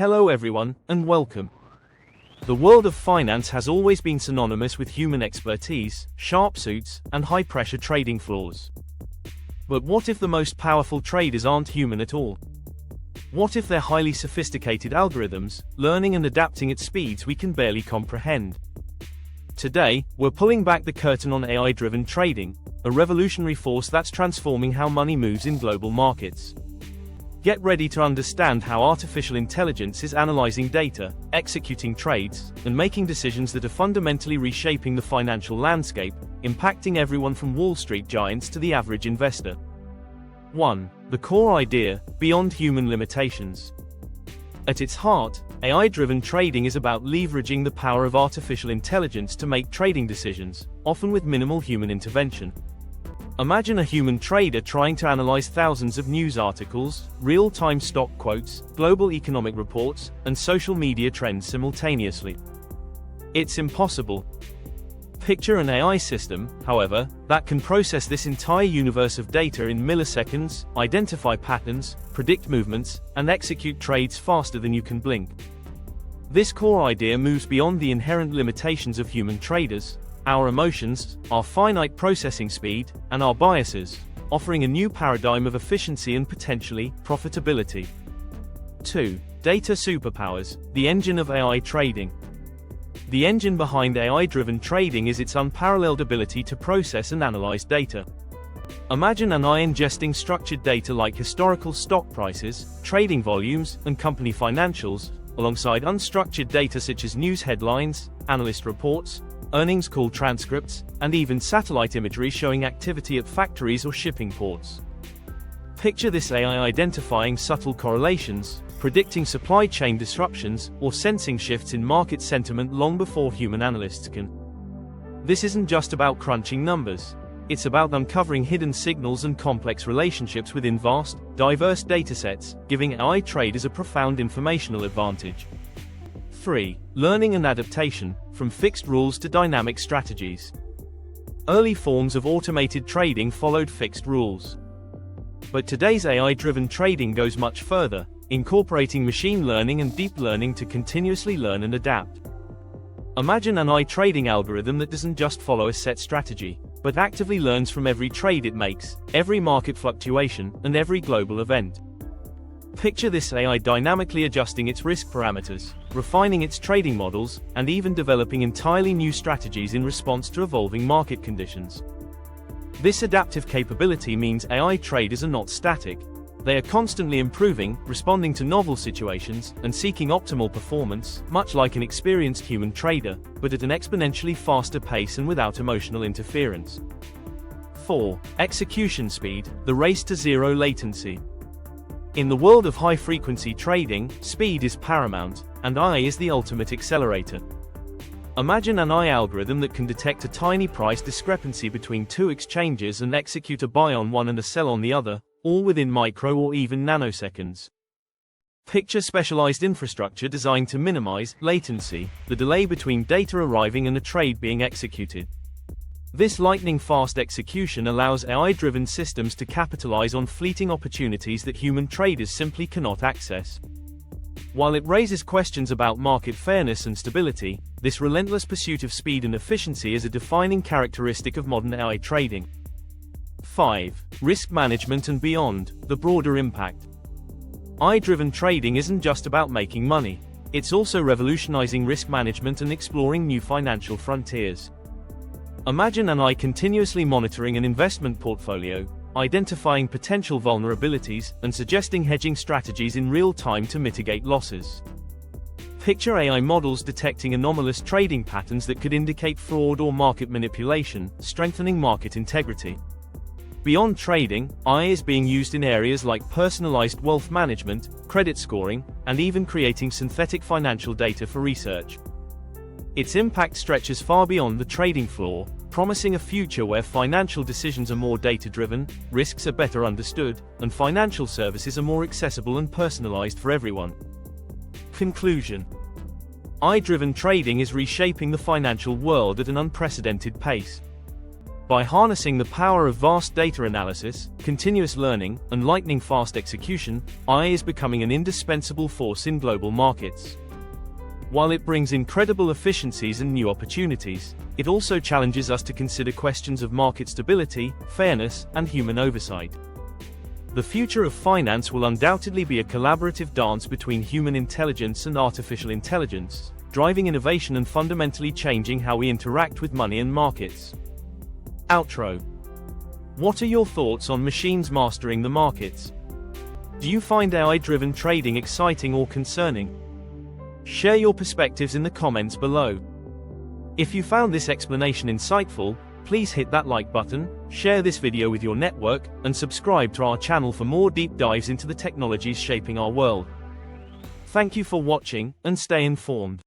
Hello everyone, and welcome. The world of finance has always been synonymous with human expertise, sharp suits, and high-pressure trading floors. But what if the most powerful traders aren't human at all? What if they're highly sophisticated algorithms, learning and adapting at speeds we can barely comprehend? Today, we're pulling back the curtain on AI-driven trading, a revolutionary force that's transforming how money moves in global markets. Get ready to understand how artificial intelligence is analyzing data, executing trades, and making decisions that are fundamentally reshaping the financial landscape, impacting everyone from Wall Street giants to the average investor. 1. The core idea, beyond human limitations. At its heart, AI-driven trading is about leveraging the power of artificial intelligence to make trading decisions, often with minimal human intervention. Imagine a human trader trying to analyze thousands of news articles, real-time stock quotes, global economic reports, and social media trends simultaneously. It's impossible. Picture an AI system, however, that can process this entire universe of data in milliseconds, identify patterns, predict movements, and execute trades faster than you can blink. This core idea moves beyond the inherent limitations of human traders, our emotions, our finite processing speed, and our biases, offering a new paradigm of efficiency and potentially profitability. 2. Data superpowers, the engine of AI trading. The engine behind AI-driven trading is its unparalleled ability to process and analyze data. Imagine an AI ingesting structured data like historical stock prices, trading volumes, and company financials, alongside unstructured data such as news headlines, analyst reports, earnings call transcripts, and even satellite imagery showing activity at factories or shipping ports. Picture this AI identifying subtle correlations, predicting supply chain disruptions, or sensing shifts in market sentiment long before human analysts can. This isn't just about crunching numbers. It's about uncovering hidden signals and complex relationships within vast, diverse datasets, giving AI traders a profound informational advantage. 3. Learning and adaptation, from fixed rules to dynamic strategies. Early forms of automated trading followed fixed rules. But today's AI-driven trading goes much further, incorporating machine learning and deep learning to continuously learn and adapt. Imagine an AI trading algorithm that doesn't just follow a set strategy, but actively learns from every trade it makes, every market fluctuation, and every global event. Picture this AI dynamically adjusting its risk parameters, refining its trading models, and even developing entirely new strategies in response to evolving market conditions. This adaptive capability means AI traders are not static. They are constantly improving, responding to novel situations, and seeking optimal performance, much like an experienced human trader, but at an exponentially faster pace and without emotional interference. 4. Execution speed, the race to zero latency. In the world of high-frequency trading, speed is paramount, and AI is the ultimate accelerator. Imagine an AI algorithm that can detect a tiny price discrepancy between two exchanges and execute a buy on one and a sell on the other, all within micro or even nanoseconds. Picture specialized infrastructure designed to minimize latency, the delay between data arriving and a trade being executed. This lightning-fast execution allows AI-driven systems to capitalize on fleeting opportunities that human traders simply cannot access. While it raises questions about market fairness and stability, this relentless pursuit of speed and efficiency is a defining characteristic of modern AI trading. 5. Risk management and beyond, the broader impact. AI-driven trading isn't just about making money. It's also revolutionizing risk management and exploring new financial frontiers. Imagine an AI continuously monitoring an investment portfolio, identifying potential vulnerabilities, and suggesting hedging strategies in real time to mitigate losses. Picture AI models detecting anomalous trading patterns that could indicate fraud or market manipulation, strengthening market integrity. Beyond trading, AI is being used in areas like personalized wealth management, credit scoring, and even creating synthetic financial data for research. Its impact stretches far beyond the trading floor, promising a future where financial decisions are more data-driven, risks are better understood, and financial services are more accessible and personalized for everyone. Conclusion. AI-driven trading is reshaping the financial world at an unprecedented pace. By harnessing the power of vast data analysis, continuous learning, and lightning-fast execution, AI is becoming an indispensable force in global markets. While it brings incredible efficiencies and new opportunities, it also challenges us to consider questions of market stability, fairness, and human oversight. The future of finance will undoubtedly be a collaborative dance between human intelligence and artificial intelligence, driving innovation and fundamentally changing how we interact with money and markets. Outro. What are your thoughts on machines mastering the markets? Do you find AI-driven trading exciting or concerning? Share your perspectives in the comments below. If you found this explanation insightful, please hit that like button, share this video with your network, and subscribe to our channel for more deep dives into the technologies shaping our world. Thank you for watching, and stay informed.